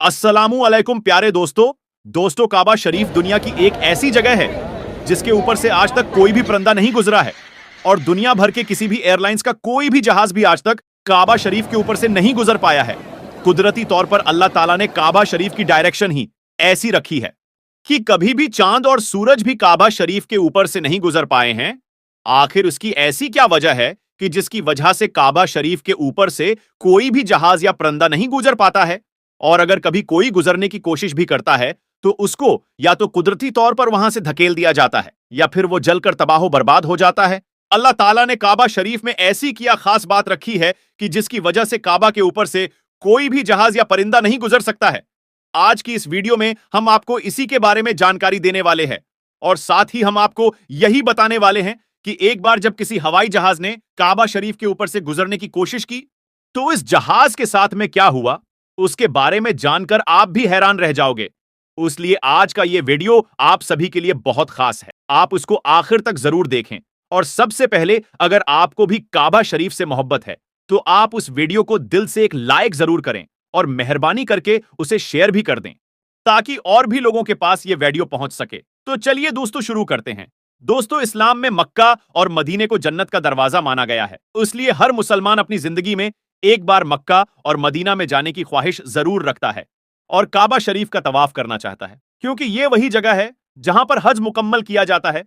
अस्सलामु अलैकुम प्यारे दोस्तों काबा शरीफ दुनिया की एक ऐसी जगह है जिसके ऊपर से आज तक कोई भी परिंदा नहीं गुजरा है और दुनिया भर के किसी भी एयरलाइंस का कोई भी जहाज भी आज तक काबा शरीफ के ऊपर से नहीं गुजर पाया है। कुदरती तौर पर अल्लाह ताला ने काबा शरीफ की डायरेक्शन ही ऐसी रखी है कि कभी भी चांद और सूरज भी काबा शरीफ के ऊपर से नहीं गुजर पाए हैं। आखिर उसकी ऐसी क्या वजह है कि जिसकी वजह से काबा शरीफ के ऊपर से कोई भी जहाज या परिंदा नहीं गुजर पाता है? और अगर कभी कोई गुजरने की कोशिश भी करता है तो उसको या तो कुदरती तौर पर वहां से धकेल दिया जाता है या फिर वो जलकर तबाह बर्बाद हो जाता है। अल्लाह ताला ने काबा शरीफ में ऐसी क्या खास बात रखी है कि जिसकी वजह से काबा के ऊपर से कोई भी जहाज या परिंदा नहीं गुजर सकता है। आज की इस वीडियो में हम आपको इसी के बारे में जानकारी देने वाले हैं और साथ ही हम आपको यही बताने वाले हैं कि एक बार जब किसी हवाई जहाज ने काबा शरीफ के ऊपर से गुजरने की कोशिश की तो इस जहाज के साथ में क्या हुआ उसके बारे में जानकर आप भी हैरान रह जाओगे। इसलिए आज का यह वीडियो आप सभी के लिए बहुत खास है, आप उसको आखिर तक जरूर देखें। और सबसे पहले अगर आपको भी काबा शरीफ से मोहब्बत है तो आप उस वीडियो को दिल से एक लाइक जरूर करें और मेहरबानी करके उसे शेयर भी कर दें ताकि और भी लोगों के पास यह वीडियो पहुंच सके। तो चलिए दोस्तों शुरू करते हैं। दोस्तों, इस्लाम में मक्का और मदीने को जन्नत का दरवाजा माना गया है, इसलिए हर मुसलमान अपनी जिंदगी में एक बार मक्का और मदीना में जाने की ख्वाहिश जरूर रखता है और काबा शरीफ का तवाफ करना चाहता है, क्योंकि यह वही जगह है जहां पर हज मुकम्मल किया जाता है।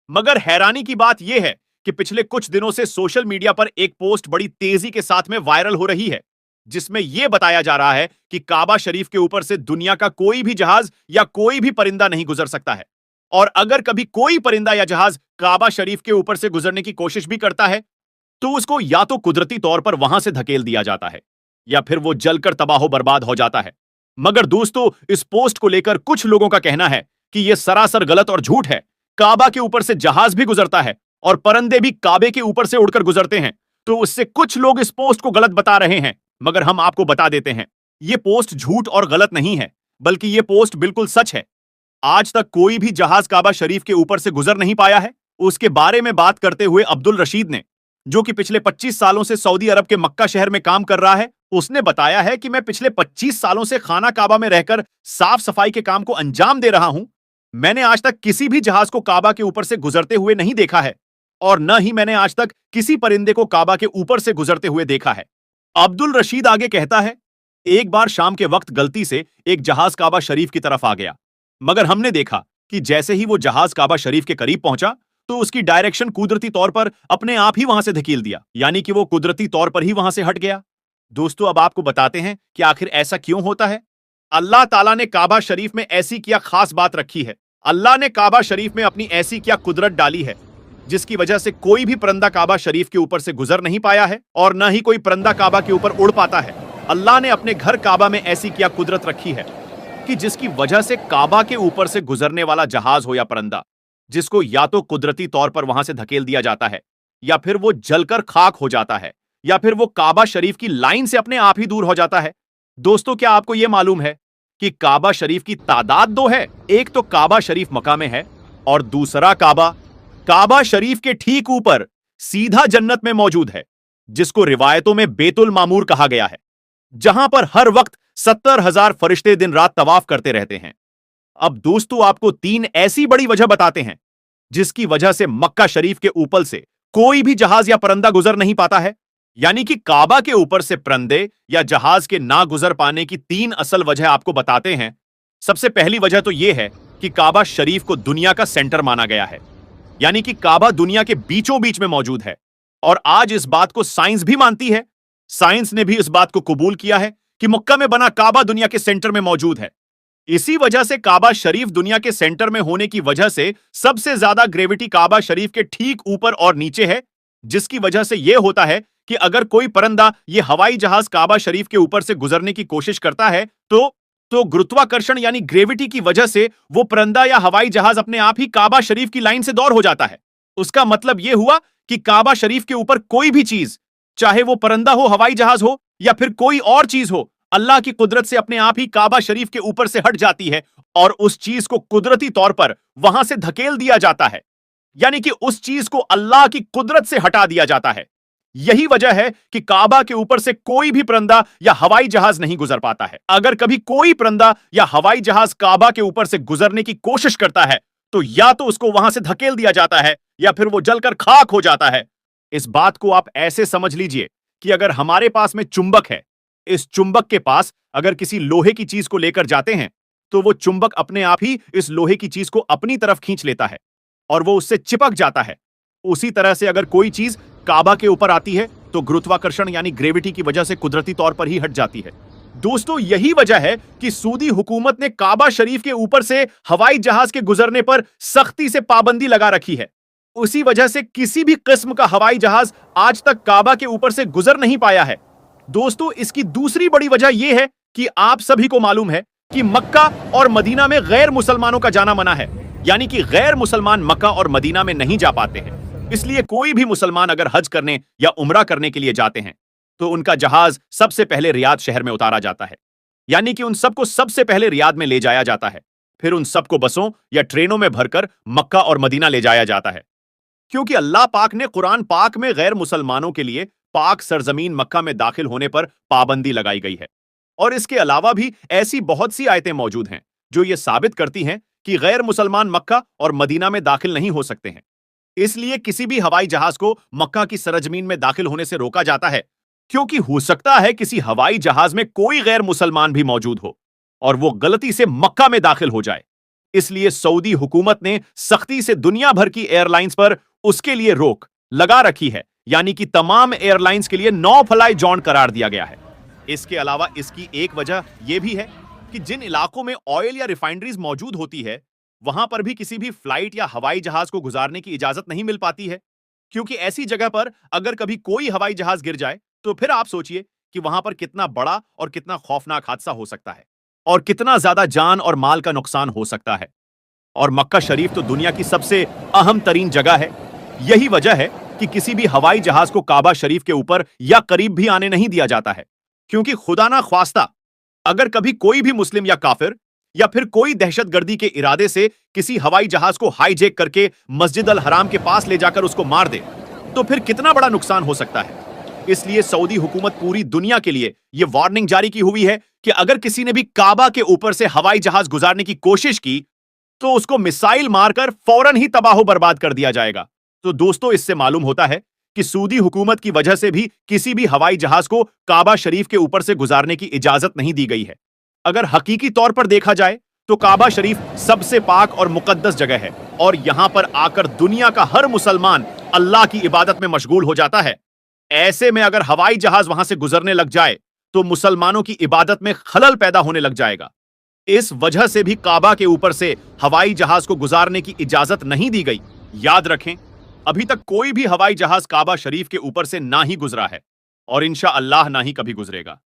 मगर हैरानी की बात यह है कि पिछले कुछ दिनों से सोशल मीडिया पर एक पोस्ट बड़ी तेजी के साथ में वायरल हो रही है जिसमें यह बताया जा रहा है कि काबा शरीफ के ऊपर से दुनिया का कोई भी जहाज या कोई भी परिंदा नहीं गुजर सकता है और अगर कभी कोई परिंदा या जहाज काबा शरीफ के ऊपर से गुजरने की कोशिश भी करता है तो उसको या तो कुदरती तौर पर वहां से धकेल दिया जाता है या फिर वो जलकर तबाह बर्बाद हो जाता है। मगर दोस्तों, इस पोस्ट को लेकर कुछ लोगों का कहना है कि यह सरासर गलत और झूठ है। काबा के ऊपर से जहाज भी गुजरता है और परिंदे भी काबे के ऊपर से उड़कर गुजरते हैं, तो उससे कुछ लोग इस पोस्ट को गलत बता रहे हैं। मगर हम आपको बता देते हैं, यह पोस्ट झूठ और गलत नहीं है, बल्कि यह पोस्ट बिल्कुल सच है। आज तक कोई भी जहाज काबा शरीफ के ऊपर से गुजर नहीं पाया है। उसके बारे में बात करते हुए अब्दुल रशीद ने, जो कि पिछले 25 सालों से सऊदी अरब के मक्का शहर में काम कर रहा है, उसने बताया है कि मैं पिछले 25 सालों से खाना काबा में रहकर साफ सफाई के काम को अंजाम दे रहा हूं। मैंने आज तक किसी भी जहाज को काबा के ऊपर से गुजरते हुए नहीं देखा है और न ही मैंने आज तक किसी परिंदे को काबा के ऊपर से गुजरते हुए देखा है। अब्दुल रशीद आगे कहता है, एक बार शाम के वक्त गलती से एक जहाज काबा शरीफ की तरफ आ गया, मगर हमने देखा कि जैसे ही वो जहाज काबा शरीफ के करीब पहुंचा तो उसकी डायरेक्शन कुदरती तौर पर अपने आप ही वहां से धकेल दिया, यानी कि वो कुदरती तौर पर ही वहां से हट गया। दोस्तों, अब आपको बताते हैं कि आखिर ऐसा क्यों होता है। अल्लाह ताला ने काबा शरीफ में ऐसी क्या खास बात रखी है, अल्लाह ने काबा शरीफ में अपनी ऐसी क्या कुदरत डाली है जिसकी वजह से कोई भी परिंदा काबा शरीफ के ऊपर से गुजर नहीं पाया है और न ही कोई परिंदा काबा के ऊपर उड़ पाता है। अल्लाह ने अपने घर काबा में ऐसी क्या कुदरत रखी है कि जिसकी वजह से काबा के ऊपर से गुजरने वाला जहाज हो या परिंदा, जिसको या तो कुदरती तौर पर वहां से धकेल दिया जाता है या फिर वो जलकर खाक हो जाता है या फिर वो काबा शरीफ की लाइन से अपने आप ही दूर हो जाता है। दोस्तों, क्या आपको यह मालूम है कि काबा शरीफ की तादाद दो है? एक तो काबा शरीफ मक्का में है और दूसरा काबा शरीफ के ठीक ऊपर सीधा जन्नत में मौजूद है, जिसको रिवायतों में बेतुल मामूर कहा गया है, जहां पर हर वक्त 70,000 फरिश्ते दिन रात तवाफ करते रहते हैं। अब दोस्तों, आपको 3 ऐसी बड़ी वजह बताते हैं जिसकी वजह से मक्का शरीफ के ऊपर से कोई भी जहाज या परिंदा गुजर नहीं पाता है। यानी कि काबा के ऊपर से परिंदे या जहाज के ना गुजर पाने की 3 असल वजह आपको बताते हैं। सबसे पहली वजह तो यह है कि काबा शरीफ को दुनिया का सेंटर माना गया है, यानी कि काबा दुनिया के बीचों बीच में मौजूद है और आज इस बात को साइंस भी मानती है। साइंस ने भी इस बात को कबूल किया है कि मक्का में बना काबा दुनिया के सेंटर में मौजूद है। इसी वजह से काबा शरीफ दुनिया के सेंटर में होने की वजह से सबसे ज्यादा ग्रेविटी काबा शरीफ के ठीक ऊपर और नीचे है, जिसकी वजह से यह होता है कि अगर कोई परिंदा यह हवाई जहाज काबा शरीफ के ऊपर से गुजरने की कोशिश करता है तो गुरुत्वाकर्षण यानी ग्रेविटी की वजह से वो परिंदा या हवाई जहाज अपने आप ही काबा शरीफ की लाइन से दूर हो जाता है। उसका मतलब यह हुआ कि काबा शरीफ के ऊपर कोई भी चीज, चाहे वो परिंदा हो, हवाई जहाज हो या फिर कोई और चीज हो, अल्लाह की कुदरत से अपने आप ही काबा शरीफ के ऊपर से हट जाती है और उस चीज को कुदरती तौर पर वहां से धकेल दिया जाता है, यानी कि उस चीज को अल्लाह की कुदरत से हटा दिया जाता है। यही वजह है कि काबा के ऊपर से कोई भी परिंदा या हवाई जहाज नहीं गुजर पाता है। अगर कभी कोई परिंदा या हवाई जहाज काबा के ऊपर से गुजरने की कोशिश करता है तो या तो उसको वहां से धकेल दिया जाता है या फिर वो जलकर खाक हो जाता है। इस बात को आप ऐसे समझ लीजिए कि अगर हमारे पास में चुंबक है, इस चुंबक के पास अगर किसी लोहे की चीज को लेकर जाते हैं तो वो चुंबक अपने आप ही इस लोहे की चीज को अपनी तरफ खींच लेता है और वो उससे चिपक जाता है। उसी तरह से अगर कोई चीज काबा के ऊपर आती है तो गुरुत्वाकर्षण यानी ग्रेविटी की वजह से कुदरती तौर पर ही हट जाती है। दोस्तों, यही वजह है कि सऊदी हुकूमत ने काबा शरीफ के ऊपर से हवाई जहाज के गुजरने पर सख्ती से पाबंदी लगा रखी है। उसी वजह से किसी भी किस्म का हवाई जहाज आज तक काबा के ऊपर से गुजर नहीं पाया है। दोस्तों, इसकी दूसरी बड़ी वजह यह है कि आप सभी को मालूम है कि मक्का और मदीना में गैर मुसलमानों का जाना मना है, यानी कि गैर मुसलमान मक्का और मदीना में नहीं जा पाते हैं। इसलिए कोई भी मुसलमान अगर हज करने या उम्रा करने के लिए जाते हैं तो उनका जहाज सबसे पहले रियाद शहर में उतारा जाता है, यानी कि उन सबको सबसे पहले रियाद में ले जाया जाता है। फिर उन सबको बसों या ट्रेनों में भरकर मक्का और मदीना ले जाया जाता है, क्योंकि अल्लाह पाक ने कुरान पाक में गैर मुसलमानों के लिए पाक सरजमीन मक्का में दाखिल होने पर पाबंदी लगाई गई है। और इसके अलावा भी ऐसी बहुत सी आयतें मौजूद हैं जो ये साबित करती हैं कि गैर मुसलमान मक्का और मदीना में दाखिल नहीं हो सकते हैं। इसलिए किसी भी हवाई जहाज को मक्का की सरजमीन में दाखिल होने से रोका जाता है, क्योंकि हो सकता है किसी हवाई जहाज में कोई गैर मुसलमान भी मौजूद हो और वो गलती से मक्का में दाखिल हो जाए। इसलिए सऊदी हुकूमत ने सख्ती से दुनिया भर की एयरलाइंस पर उसके लिए रोक लगा रखी है, यानी कि तमाम एयरलाइंस के लिए नो फ्लाई जोन करार दिया गया है। इसके अलावा इसकी एक वजह यह भी है कि जिन इलाकों में ऑयल या रिफाइनरीज मौजूद होती है वहां पर भी किसी भी फ्लाइट या हवाई जहाज को गुजारने की इजाजत नहीं मिल पाती है, क्योंकि ऐसी जगह पर अगर कभी कोई हवाई जहाज गिर जाए तो फिर आप सोचिए कि वहां पर कितना बड़ा और कितना खौफनाक हादसा हो सकता है और कितना ज्यादा जान और माल का नुकसान हो सकता है। और मक्का शरीफ तो दुनिया की सबसे अहम तरीन जगह है। यही वजह है कि किसी भी हवाई जहाज को काबा शरीफ के ऊपर या करीब भी आने नहीं दिया जाता है, क्योंकि खुदा ना ख्वास्ता अगर कभी कोई भी मुस्लिम या काफिर या फिर कोई दहशतगर्दी के इरादे से किसी हवाई जहाज को हाईजैक करके मस्जिद अल हराम के पास ले जाकर उसको मार दे तो फिर कितना बड़ा नुकसान हो सकता है। इसलिए सऊदी हुकूमत पूरी दुनिया के लिए यह वार्निंग जारी की हुई है कि अगर किसी ने भी काबा के ऊपर से हवाई जहाज गुजारने की कोशिश की तो उसको मिसाइल मारकर फौरन ही तबाह बर्बाद कर दिया जाएगा। तो दोस्तों, इससे मालूम होता है कि सऊदी हुकूमत की वजह से भी किसी भी हवाई जहाज को काबा शरीफ के ऊपर से गुजारने की इजाजत नहीं दी गई है। अगर हकीकी तौर पर देखा जाए तो काबा शरीफ सबसे पाक और मुकद्दस जगह है और यहां पर आकर दुनिया का हर मुसलमान अल्लाह की इबादत में मशगूल हो जाता है। ऐसे में अगर हवाई जहाज वहां से गुजरने लग जाए तो मुसलमानों की इबादत में खलल पैदा होने लग जाएगा। इस वजह से भी काबा के ऊपर से हवाई जहाज को गुजारने की इजाजत नहीं दी गई। याद रखें, अभी तक कोई भी हवाई जहाज काबा शरीफ के ऊपर से ना ही गुजरा है और इंशाअल्लाह ना ही कभी गुजरेगा।